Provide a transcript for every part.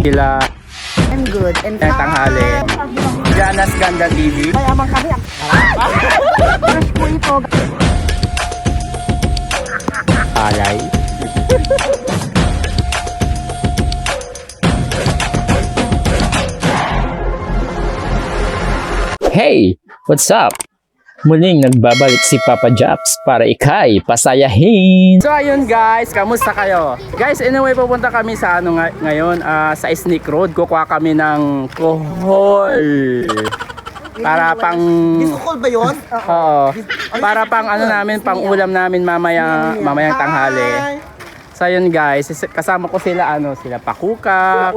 Sila I'm good. And tanghali. Jana's Ganda TV. mayaman kami. Fresh po ito. Alay. Hey! What's up? Muling nagbabalik si Papa Japs para ikay pasayahin. So ayun guys, kamusta kayo? Guys, anyway pupunta kami sa ngayon, sa Sneak Road. Kukuha kami ng kohol. Para pang Bisukol ba yun? Oo. Para pang ano namin, pang ulam namin mamayang tanghali. So ayun guys, kasama ko sila sila Pakuka,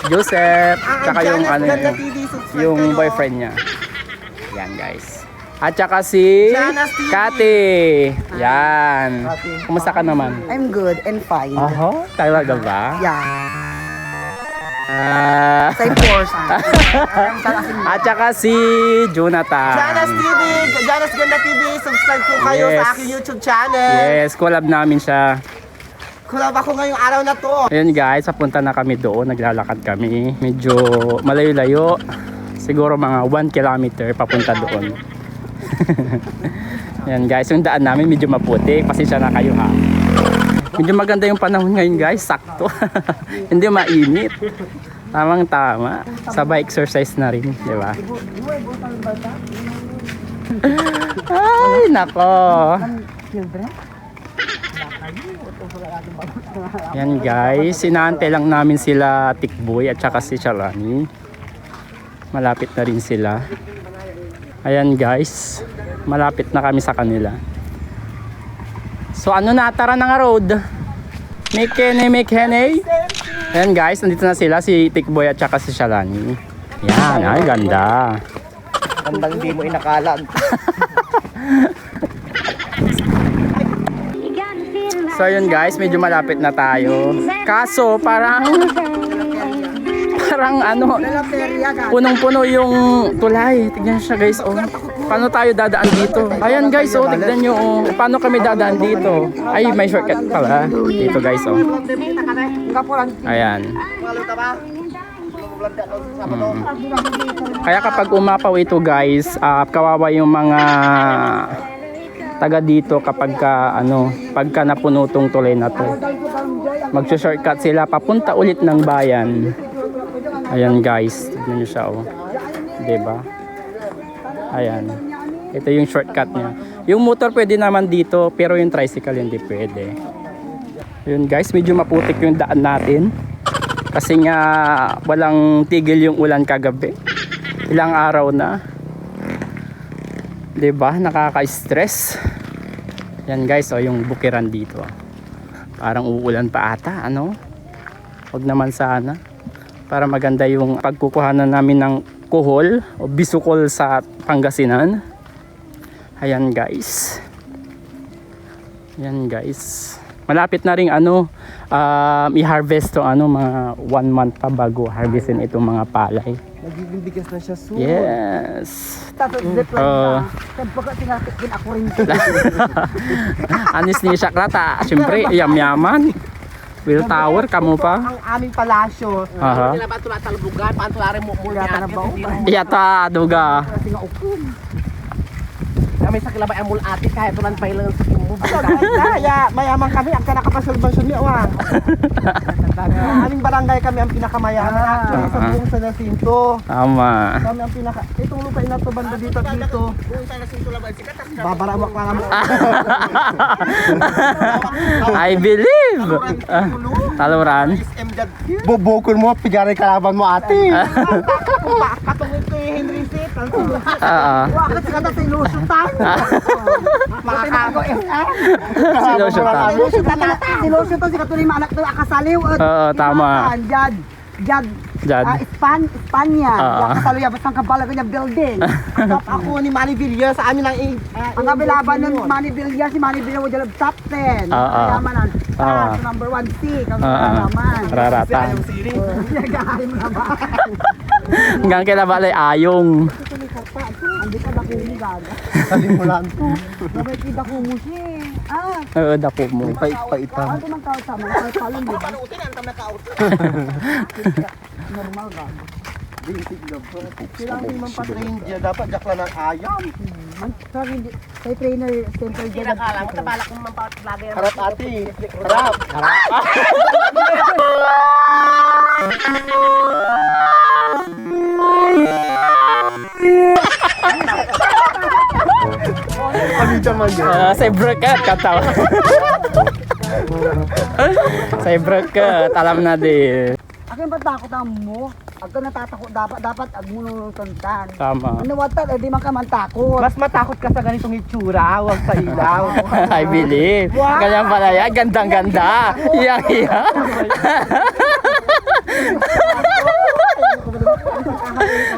Joseph, tsaka yung yung boyfriend niya. Yan guys. At saka si Kati. Yan. Kumusta ka naman? I'm good and fine. Oho, talaga ba? Yeah. Same course. At saka si Jonathan. Jana's TV, Jana's Ganda TV, subscribe po kayo Yes. sa aking YouTube channel. Yes, collab namin siya. Collab ako ngayong araw na to. Ayun guys, papunta na kami doon. Naglalakad kami. Medyo malayo-layo. Siguro mga 1 kilometer papunta doon. Yan guys, yung daan namin medyo maputi. Pasensya na kayo ha. Medyo maganda yung panahon ngayon guys. Sakto. Hindi mainit. Tamang tama. Sabay exercise na rin. Di ba? Ay, nako. Yan guys, inaantay lang namin sila Tikboy at saka si Charani. Malapit na rin sila. Ayan guys, malapit na kami sa kanila. So ano na, tara na nga road. Mikene. Ayan guys, nandito na sila, si Tikboy at saka si Charani. Yan, ay ganda. Gandang di mo inakalag. So yun guys, medyo malapit na tayo. Kaso parang punong-puno yung tulay. Tignan siya guys, oh. Paano tayo dadaan dito? Ayan guys, oh, tignan nyo, oh. Paano kami dadaan dito? Ay, may shortcut pala. Dito guys, oh. Ayan. Kaya kapag umapaw ito guys, kawawa yung mga taga dito kapag pagka napuno tong tulay na to. Magso-shortcut sila papunta ulit ng bayan. Ayan guys, tignan nyo siya, oh. Diba? Ayan. Ito yung shortcut niya. Yung motor pwede naman dito, pero yung tricycle hindi pwede. Ayun guys, medyo maputik yung daan natin. Kasi nga walang tigil yung ulan kagabi. Ilang araw na. Diba? Nakaka-stress. Yan guys, oh, yung bukiran dito. Parang uulan pa ata, ano? Huwag naman sana. Para maganda yung pagkukuhanan namin ng kohol o bisukol sa Pangasinan. Ayan guys. Yan guys. Malapit na ring i-harvest to mga 1 month pa bago harvestin itong mga palay. Nagiging bigas na siya soon. Yes. Anis ni Shakrata. Siyempre, yam-yaman. Will Tower, kamo pa? Ang aming palasyo. Aha. Hindi na ba tumatalbugan? Paano tulari mo mula na ba? Iyata, duga. Kami sa kilabay ang mulati kahit tulan pa ilang sa kimbo. Kaya mayaman kami ang kanakapasalbansyon niya. Aming barangay kami ang pinakamayaman. Actually sa buong San Jacinto. Tama. Kami ang itong lupa na to banda dito at dito. Babaramak para mo. I believe. Taluran. Bubukol mo, pigari kalaban mo ate. Katungin ko yung Henry Seat. Wakit ka na sa ilusutan. Makakago Sinusutan. Sinusutan si Katuloy maanak to akasaliw. Oo, tama. Jad. Espanya. Kasalo yabas ng kabala ko niya building. Ako ni Manny Villa sa amin ang kabilaban ng Manny Villa. Si Manny Villa mo dyan top 10. Yaman ang number 1 C. Naman. Rarata. Nagahay mo naman. Hanggang kailan ba ay ayong. Hindi ka ba kumugaga? Salimulan ko. Sabay kita kumusi. Oo, dapo mo. Pait-paitan. Ano man kao sa mga kahit palong di ba? Normal ba? Basic na po. Kailangan din man patrain dyan. Dapat jakla ng ayam. Sorry, hindi. Kay trainer, center dyan. Alam ko, tabala kong mampatlagay. Harap ate. Harap. Kami naman yun. Cybercat, katawa. Cybercat, alam na din. Akin ba takot ang mo? Ako natatakot dapat ag mo nuntuntan. Tama. Ano watat, di man ka man takot. Mas matakot ka sa ganitong itsura, huwag sa ilaw. I believe. Ganyan pala yan. Gandang-ganda. Iya.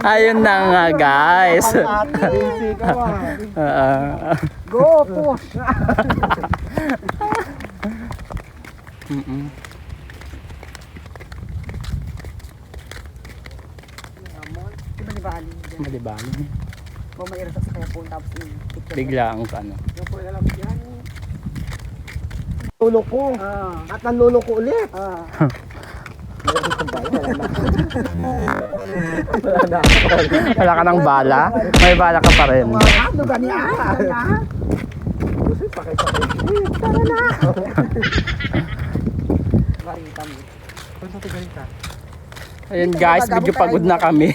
Ayun na nga, guys. Basic ako. Go, push! Mm-mm. Malibali. Malibali. Kung may irasa sa kaya po, tapos Bigla ang ano. Lulo ko. At nanlulo ko ulit. Wala ka ng bala? May bala ka pa rin. Ano ganyan? Ayun guys, medyo pagod na kami.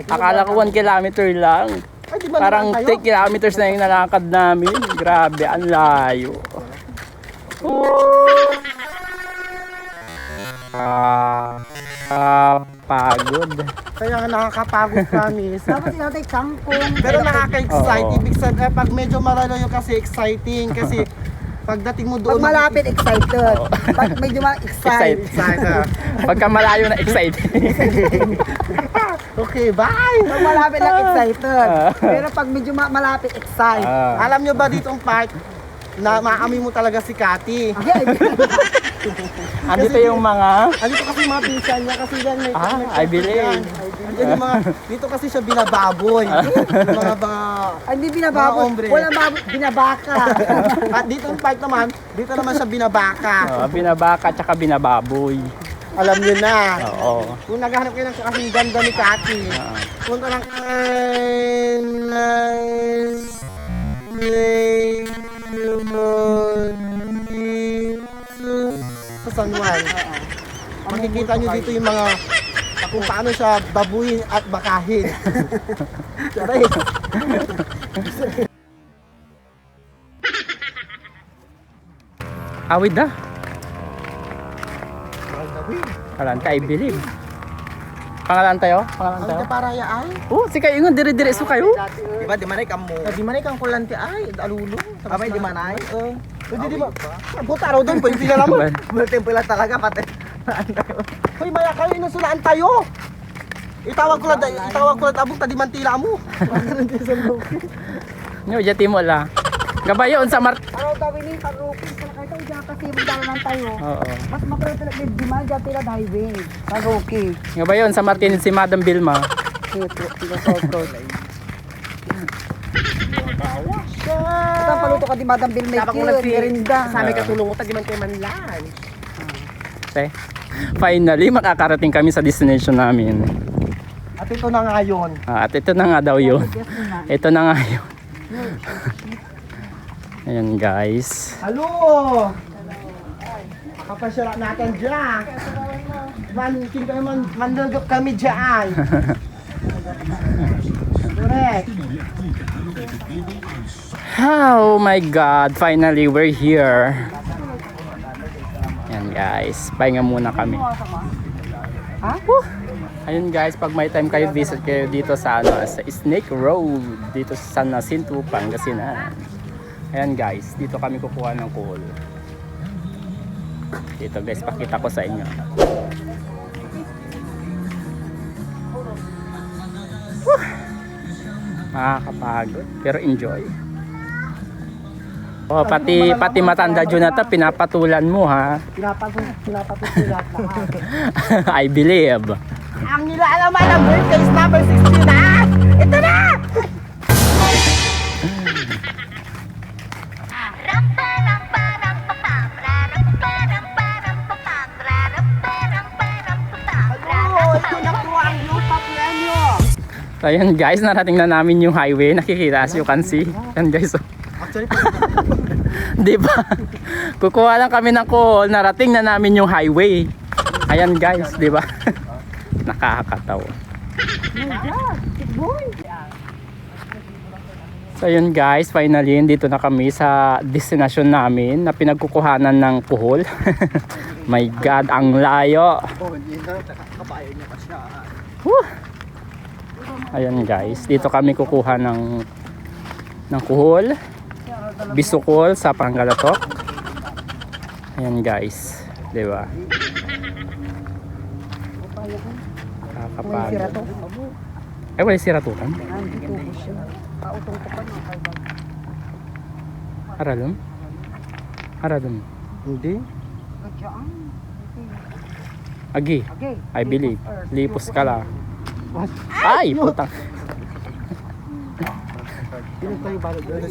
Akala ko 1 kilometer lang. Ay, di ba Parang naman 10 kilometers na yung nalakad namin. Grabe, ang layo. Pagod. Kaya nga nakakapagod promise. Tapos sinatay kangkong. Pero nakaka-excite. Oo. Ibig sabihin, pag medyo malalayo kasi exciting. Kasi pagdating mo doon. Pag malapit, excited. Pag medyo Excited. excited. Pagka malayo na excited. Okay, bye! Pag malapit lang, excited. Pero pag medyo malapit, excited. Alam nyo ba dito ang part na maamoy mo talaga si Cathy? Andito yung mga... Andito kasi mga pinsan niya kasi yan may I believe. Andyan yung mga, dito kasi siya binababoy. Yung mga Hindi binababo. Mga ombre. Wala binabaka. at dito ang part naman, dito naman siya binabaka. Binabaka tsaka binababoy. Alam nyo na. Oo. Kung naghahanap kayo ng kasing ganda ni Cathy, punta lang sa San Juan. Makikita nyo dito yung mga kung paano siya babuyin at bakahin. Saray. Awid na. Pangalan I believe. Pangalan tayo? Pangalan Ang tayo? kaparaya ay? Oh, si kayo nga dire-dire so kayo. Diba, di manay kamo. Di manay kang kulante ay, alulo. Abay, di manay. Pwede di ba? Buta raw doon, pwede ka naman. Multiple pala talaga, pati. Hoy, maya kayo, inusulaan tayo. Itawag ko na abong tadimantila mo. Nyo, jati mo la. Gabayon sa Mart. Araw gawin ni pag-rupin sa lakay tayo dyan kasi magdala lang tayo. Oo. Mas makulit talaga may demand dyan tila highway. Pag-okay. Gabayon sa Martin si Madam Vilma. Ito ang paluto ka di Madam Bill may Dapat ko kill. Merinda. Sa amin katulong ko, di man kayo manlan. Okay. Finally, makakarating kami sa destination namin. At ito na nga yun. At ito na nga daw yun. Ito na nga yun. Ayan guys. Halo! Kapasyala natin dyan. King kayo mandagap kami dyan. Correct. Oh my God, finally we're here. Ayan guys, pahinga muna kami. Woo! Ayun guys, pag may time kayo, visit kayo dito sa sa Snake Road, dito sa San Jacinto, Pangasinan. Ayan guys, dito kami kukuha ng coal. Dito guys, pakita ko sa inyo. Woo! Makakapagod, pero enjoy. Oh, pati matanda Jonathan, pinapatulan mo ha. Pinapatulat lahat. I believe. Ang nilalaman ng briefcase number 16 na! Ito na! So ayan guys, narating na namin yung highway. Nakikita as you can see. Ayan guys. Oh. Actually, Di ba? Kukuha lang kami ng call, narating na namin yung highway. Ayan guys, di ba? Nakakatawa. So yun guys, finally dito na kami sa destination namin na pinagkukuhanan ng kuhol. My God, ang layo. hindi na, kabayo niya pa siya. Whew. Ayan guys, dito kami kukuha ng kuhol, bisukol sa Panggalatok. Ayan guys, di ba? Kakapagod. Ay, wala siratukan. Aralum? Aralum. Hindi? Agi, I believe. Lipos ka lang. Ay, putang. Sino tayo balot doon?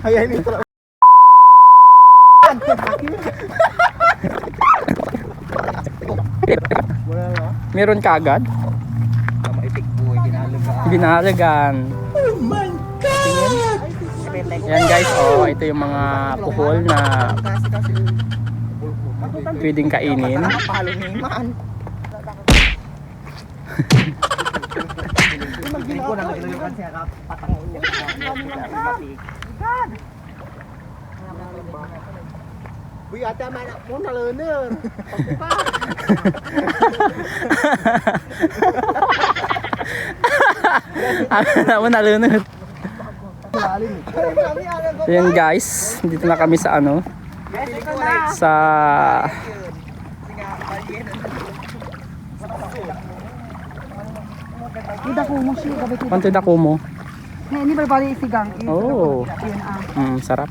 Ayan, ito. Wala na. Meron ka agad? Maitik po, ginalaga. Binalagan. Yan guys, oh, ito yung mga kuhol na pwedeng kainin. Nakapalo ni Man. Hindi ko na naglalukan siya patangon niya. Uy, ate, manak mo na leuneur. Ano na lunod. Yan guys, dito na kami sa ano, sa Ida ko mo siya, gabi Pantoy dako mo. Ini berbalik isigang. Oh. Yun ah. Sarap.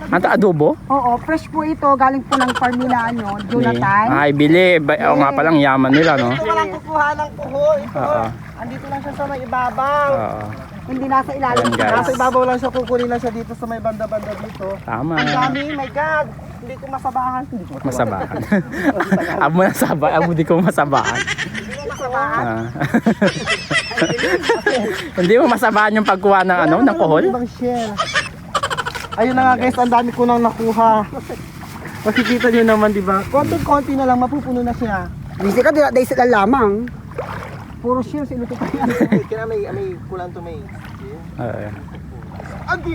Ano adobo? Oo, fresh po ito. Galing po ng farm nila, ano, Jonathan. Ay, bili. Oo nga palang yaman nila, no? Ito walang kukuha ng kuhol. Ito. Oo. Andito lang siya sa may ibabaw. Oo. Hindi nasa ilalim. Ayan, guys. Nasa ibabaw lang siya, kukunin lang siya dito sa may banda-banda dito. Tama. Ang dami, my God. Hindi ko masabahan. Hindi ko Masabahan. Amo na sabay, amo di ko masabahan. masabahan. Ah. Hindi mo masabahan yung pagkuha ng ano, ng kuhol? Ibang shell. Ayun na nga guys, ang dami ko nang nakuha. Makikita nyo naman, di ba? Konti-konti na lang, mapupuno na siya. Hindi ka dahil sila lamang. Puro share sila ito kaya. Kaya may kulang to may. Agi!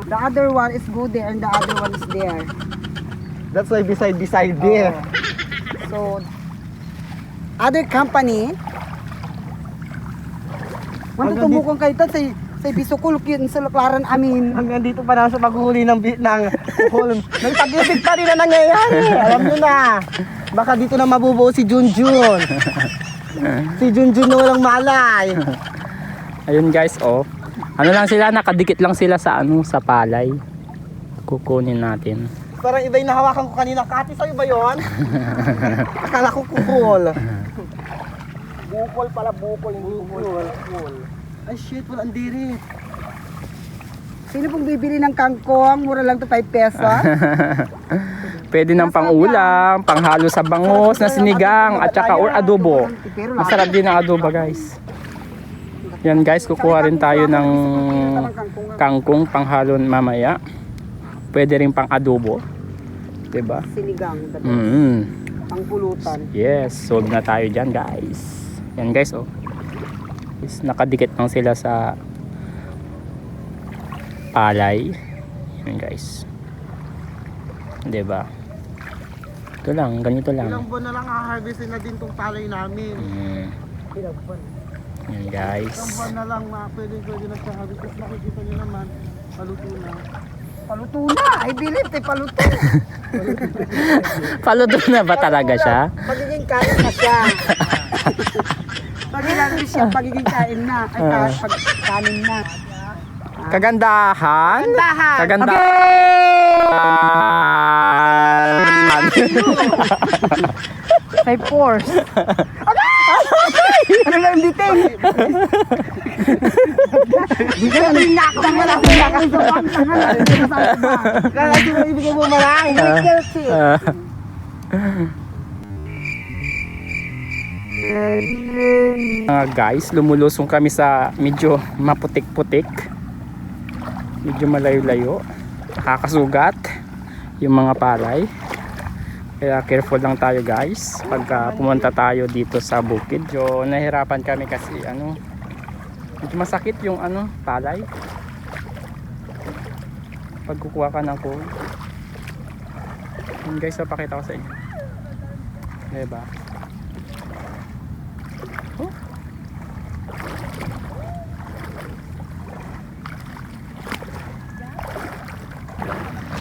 The other one is good there and the other one is there. That's why beside there. So, other company, Hanggang tumukong kayo ito sa bisukul yun sa laklaran amin. Hanggang dito pa na sa paghuli ng kuhol. Nagtag-isip pa rin na nangyayari. Alam nyo na. Baka dito na mabubuo si Junjun. Si Junjun na walang malay. Ayun guys, oh. Ano lang sila, nakadikit lang sila sa ano, sa palay. Kukunin natin. Parang iba yung nahawakan ko kanina. Kati, sa'yo ba yun? Akala ko kuhol. Bukol pala, bukol. Hindi bukol. Ay shit, walang diri. Sino pong bibili ng kangkong? Mura lang to 5 pesos. Pwede ng pang-ulam, panghalo sa bangus na sinigang, at saka or adobo. Masarap din ang adobo guys. Yan guys, kukuha rin tayo ng kangkong panghalo mamaya. Pwede rin pang adobo. Diba? Sinigang, Pangpulutan. Yes, sold na tayo dyan guys. Yan guys, oh. Is nakadikit lang sila sa palay. Yan guys. Diba? Ito lang, ganito lang. Ilang buwan na lang ha-harvestin na din tong palay namin. Yan Ilang guys. buwan na lang pwede na siya harvest. Tapos makikita nyo naman, paluto na. Paluto na. I believe they paluto. Paluto na ba talaga siya? Pagiging kain na siya. Pagiging kain na. Ay, kanin na. Kagandahan? Kagandahan. Say force. Ano lang dito? Hindi ka na nakakang wala ko nakakang Kaya ito mo ibigay mo marami. Guys, lumulusong kami sa medyo maputik-putik. Medyo malayo-layo. Nakakasugat yung mga palay. Kaya careful lang tayo guys pagka pumunta tayo dito sa bukid. So nahirapan kami kasi medyo masakit yung palay. Pag kukuha ka ng coal. Yun guys, papakita ko sa inyo. Diba? Oh.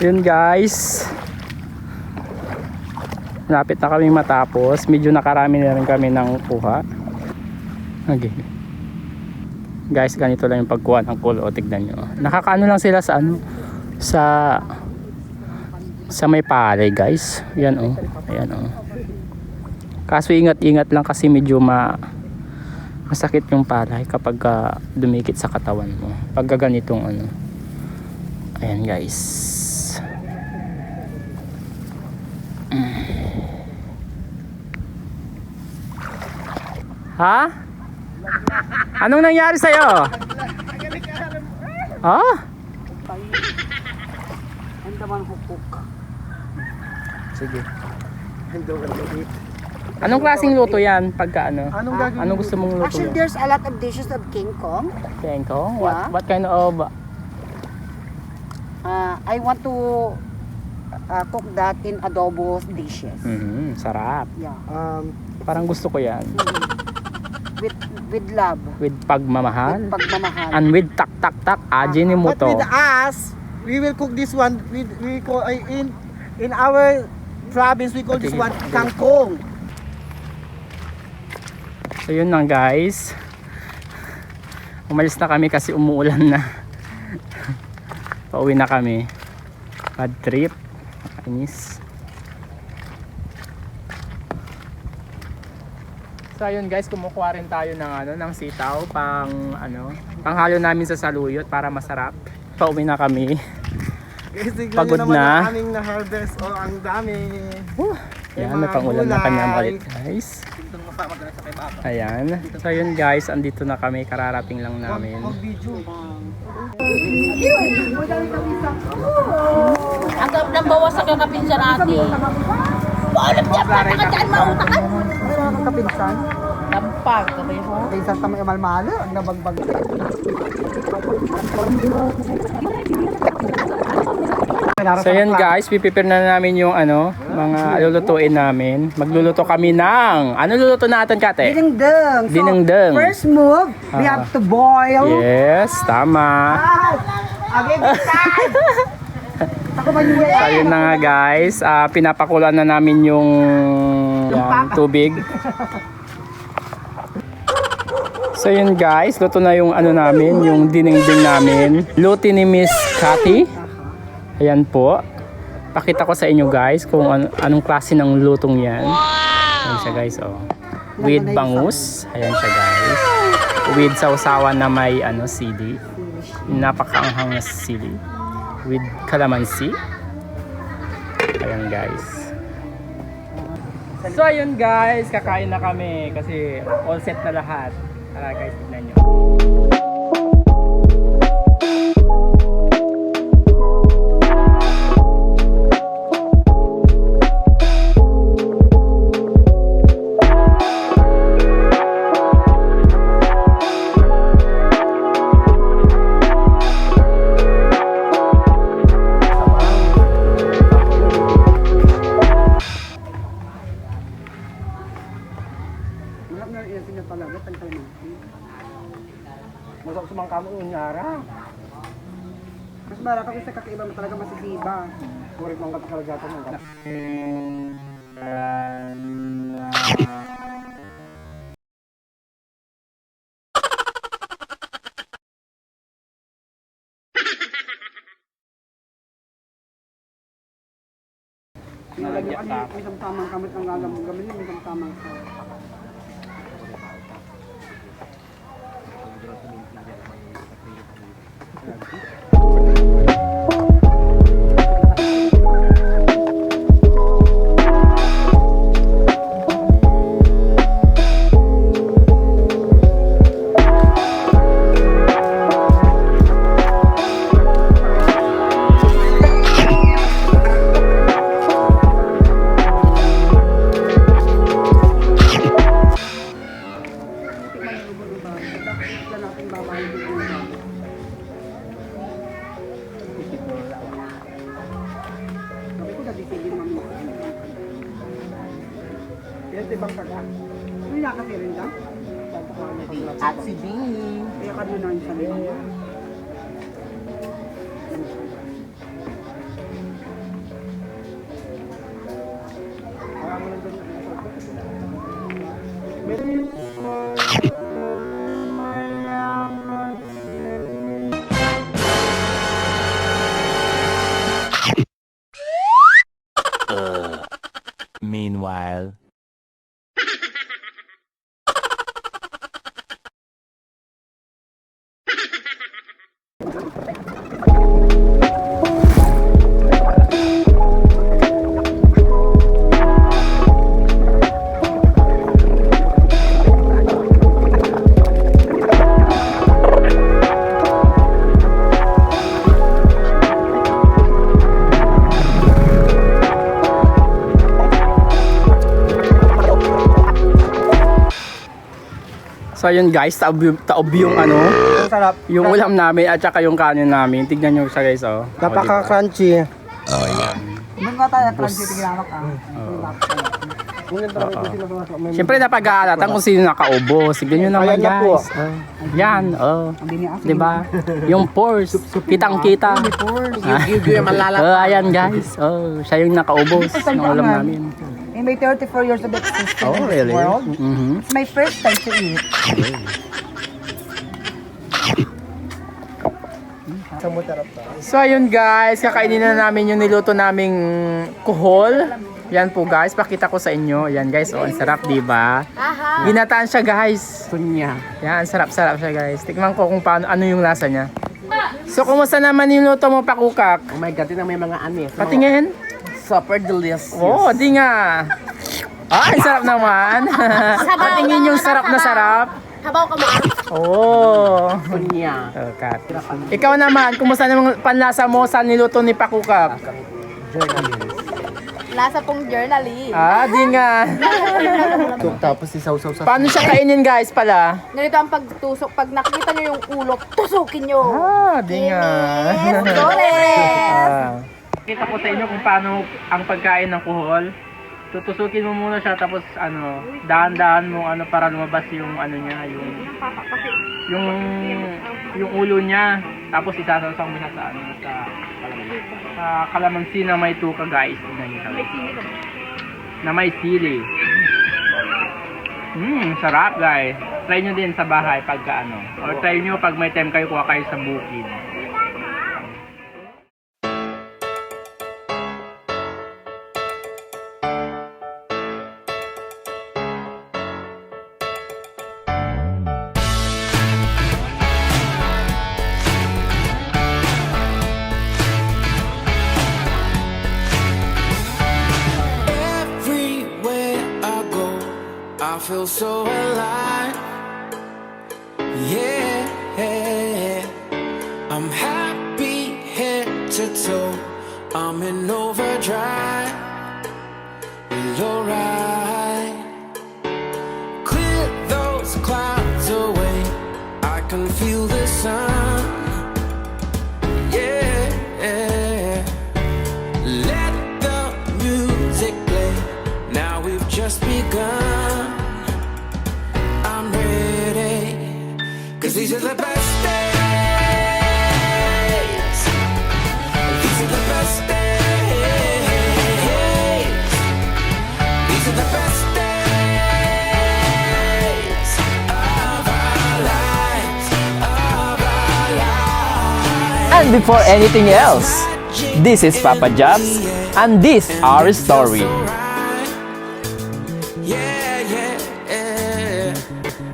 Yun guys, lapit na kami matapos. Medyo nakarami na rin kami ng kuha. Okay guys, ganito lang yung pagkuha ng coal. O tignan nyo, nakakaano lang sila sa sa may palay guys. Yan o, ayan o. Kaso ingat-ingat lang kasi medyo masakit yung palay kapag dumikit sa katawan mo pag ganitong ayan guys. Ha? Anong nangyari sa'yo? Ha? Ang daman hukuk. Sige. Anong klaseng luto yan? Pagka Anong gagawin? Anong gusto mong luto? Actually, there's a lot of dishes of King Kong. Kengkong? Yeah. What kind of I want to cook that in adobo dishes. sarap. Yeah. Parang gusto ko yan. With love. With pagmamahal. With pagmamahal. And with tak tak tak aji ni mo But to. with us, we will cook this one. We call in our province we call this one kangkong. So yun lang guys. Umalis na kami kasi umuulan na. Pauwi na kami. Bad trip. Nakainis. So ayun guys, kumukuha rin tayo ng sitaw panghalo namin sa saluyot para masarap. Pauwi na kami. Pagod na. Ang aming na-harvest. Oh, ang dami. Ayan, may pangulam na kanyang malit guys. Ayan. So yun guys, andito na kami. Kararating lang namin. Ang gab ng bawas sa kakapinsan natin. Wala niya pa dyan mautakan. Meron kang kapinsan. Lampag kami ho. Kapinsan tama imalmalo. Ang nabagbag. So yun guys, pipipir na namin yung mga lulutuin namin. Magluluto kami ng, luluto natin Kate? Dinengdeng. So, Dinengdeng. first move, we have to boil. Yes, tama. Again, time. Ako ba yun? So yun na nga guys, pinapakulan na namin yung tubig. So yun guys, luto na yung namin, yung dinengdeng namin. Luto ni Miss Cathy. Ayan po. Pakita ko sa inyo guys kung anong klase ng lutong yan. Ayan siya guys, oh. With bangus. Ayan siya guys. With sausawan na may sili. Napakaanghang na sili. With calamansi. Ayan guys. So ayun guys, kakain na kami kasi all set na lahat. Tara guys, tignan nyo. Masok sumang kamo yung nyara. Mas marami ako sa kakaiba mo talaga masisiba. Kurit mong katalagatan ng kap. Nalagyan ka may isang tamang kamot ang gagamon yun, may isang tamang sa. Ito ibang pagka. Ano yung kasi rin ka? At si Bini. Kaya ka doon ang sabi mo. Meanwhile. So ayun guys, taob yung ano, Ang sarap. yung ulam namin at saka yung kanin namin. Tignan nyo siya guys, oh. Napaka-crunchy. Doon ka tayo, crunchy tigilawak ah. Siyempre napag-aalatan kung sino nakaubos. Tignan nyo naman Ayan na po. guys. Oh. Yan, oh. Hindi niya asin. Diba? Yung pores, kitang-kita. Yung malalaki. Oh, ayan guys. Oh, siya yung nakaubos ng ulam namin. Eh, may 34 years of existence Oh, in this really? world. Mhm. It's my first time to eat. So ayun guys, kakainin na namin yung niluto naming kuhol. Yan po guys, pakita ko sa inyo. Yan guys, oh, ang sarap, di ba? Ginataan siya guys. Sunya. Yan, sarap-sarap siya guys. Tikman ko kung paano, ano yung lasa niya. So kumusta naman yung luto mo, Pakukak? Oh my God, yun ang may mga anis. Patingin? Super delicious. Oh, di nga. Ay, sarap naman. Patingin yung sarap na sarap. Habaw ka mo. Oh. Sunya. Oh, Kat. Ikaw naman, kumusta namang panlasa mo sa niluto ni Pakukak? Lasa pong journalist. Ah, di nga. Tapos isaw-saw sa... Paano siya kainin guys pala? Ganito ang pagtusok. Pag nakikita nyo yung ulo, tusukin nyo. Ah, di nga. Yes, Dores! Kita ko sa inyo kung paano ang pagkain ng kuhol. Tutusukin mo muna siya tapos ano, dahan-dahan mo ano para lumabas yung ano niya, yung ulo niya. Tapos isasawsaw mo siya sa ano sa kalamansi na may tuka guys. Tingnan niyo siya. Na may sili. Sarap guys. Try nyo din sa bahay pagka ano. Or try nyo pag may time kayo kuha kayo sa bukid. Everywhere I go, I feel so alive. Yeah, I'm happy head to toe. I'm in overdrive. Feel alright. Clear those clouds away. I can feel the sun. Yeah. Let the music play. Now we've just begun. I'm ready. 'Cause these are the best days. These are the best days. These are the best days of our lives. Of our lives. And before anything else, this is Papa Jobs and this our story.